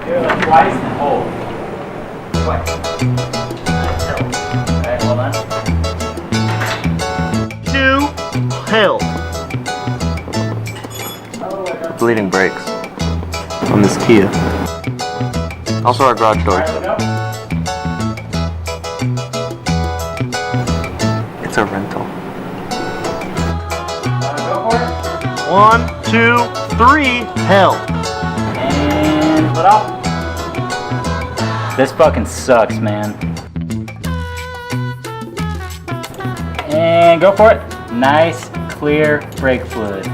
Do it twice and hold. Twice. Alright, hold on. 2, held. Bleeding brakes on this Kia. Also our garage door. Alright, go. It's a rental. Go for it. 1, 2, 3, held. And split off. This fucking sucks, man. And go for it. Nice, clear brake fluid.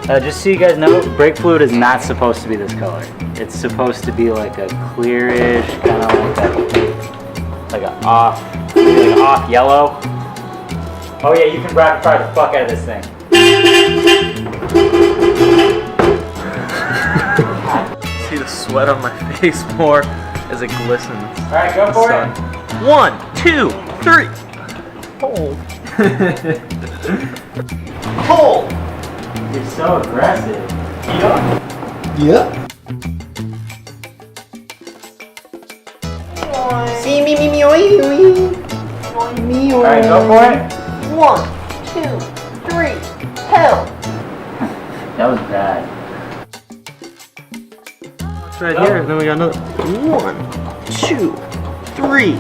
Just so you guys know, brake fluid is not supposed to be this color. It's supposed to be like a clearish, kind of like that, like an off yellow. Oh yeah, you can rapid fire the fuck out of this thing. See the sweat on my face more as it glistens. All right, go for it. 1, 2, 3. Hold. Hold. You're so aggressive. Keep going. Yeah. See me, All right, go for it. 1, 2, 3, hell. That was bad. It's right here, and then we got another. 1, 2, 3.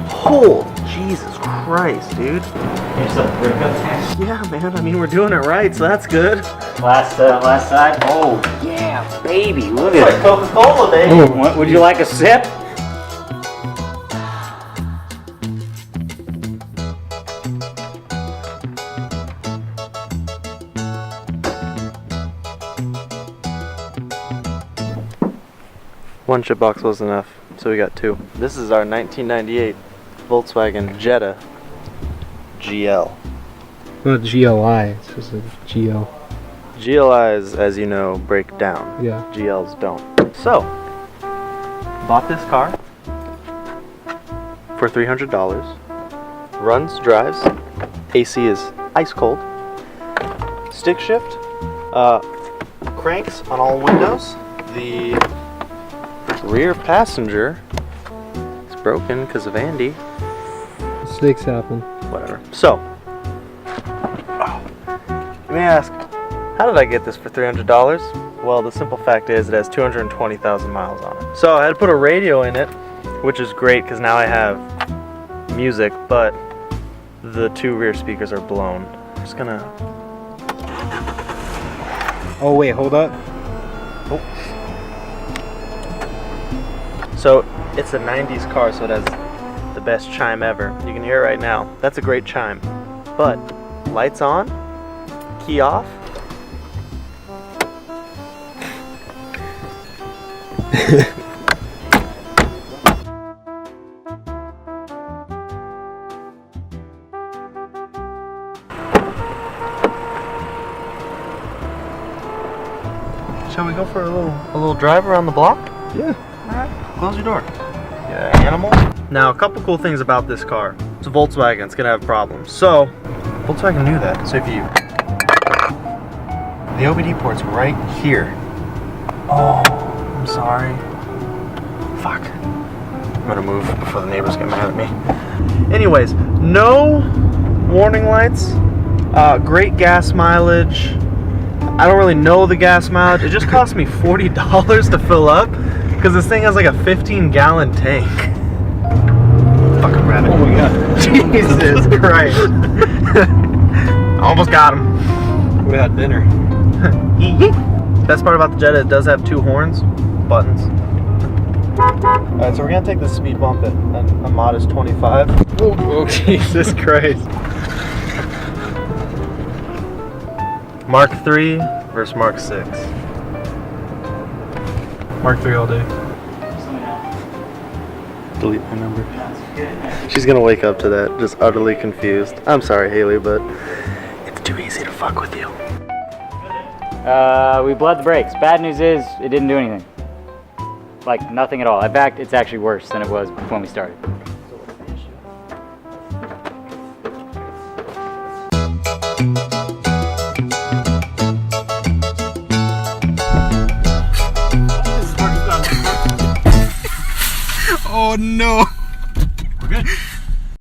Hold. Jesus Christ, dude. You're so ripped up there. Yeah, man. I mean, we're doing it right, so that's good. Last side. Oh yeah, baby. Look It's at like it. Coca-Cola, baby. Would you like a sip? One chip box was enough, so we got 2. This is our 1998 Volkswagen Jetta GL. Not GLI, it's just a GL. GLIs, as you know, break down. Yeah. GLs don't. So, bought this car for $300. Runs, drives. AC is ice cold. Stick shift. Cranks on all windows. The rear passenger is broken because of Andy. Mistakes happen. Whatever. So, you may ask, how did I get this for $300? Well, the simple fact is it has 220,000 miles on it. So I had to put a radio in it, which is great because now I have music, but the 2 rear speakers are blown. I'm just gonna... Oh wait, hold up. Oh. So it's a 90s car, so it has the best chime ever. You can hear it right now. That's a great chime. But lights on, key off. Shall we go for a little drive around the block? Yeah. Alright, close your door. Yeah, animal. Now, a couple cool things about this car. It's a Volkswagen, it's gonna have problems. So, Volkswagen knew that. So if you... The OBD port's right here. Oh, I'm sorry. Fuck. I'm gonna move before the neighbors get mad at me. Anyways, no warning lights. Great gas mileage. I don't really know the gas mileage. It just cost me $40 to fill up because this thing has like a 15-gallon tank. Fucking rabbit. Oh my god. Jesus Christ. Almost got him. We had dinner. Best part about the Jetta, it does have 2 horns, buttons. Alright, so we're gonna take the speed bump at a modest 25. Oh, Jesus Christ. Mark 3 versus Mark 6. Mark 3 all day. Delete my number. She's gonna wake up to that, just utterly confused. I'm sorry, Haley, but it's too easy to fuck with you. We bled the brakes. Bad news is it didn't do anything. Like nothing at all. In fact, it's actually worse than it was when we started. Oh no. We're good.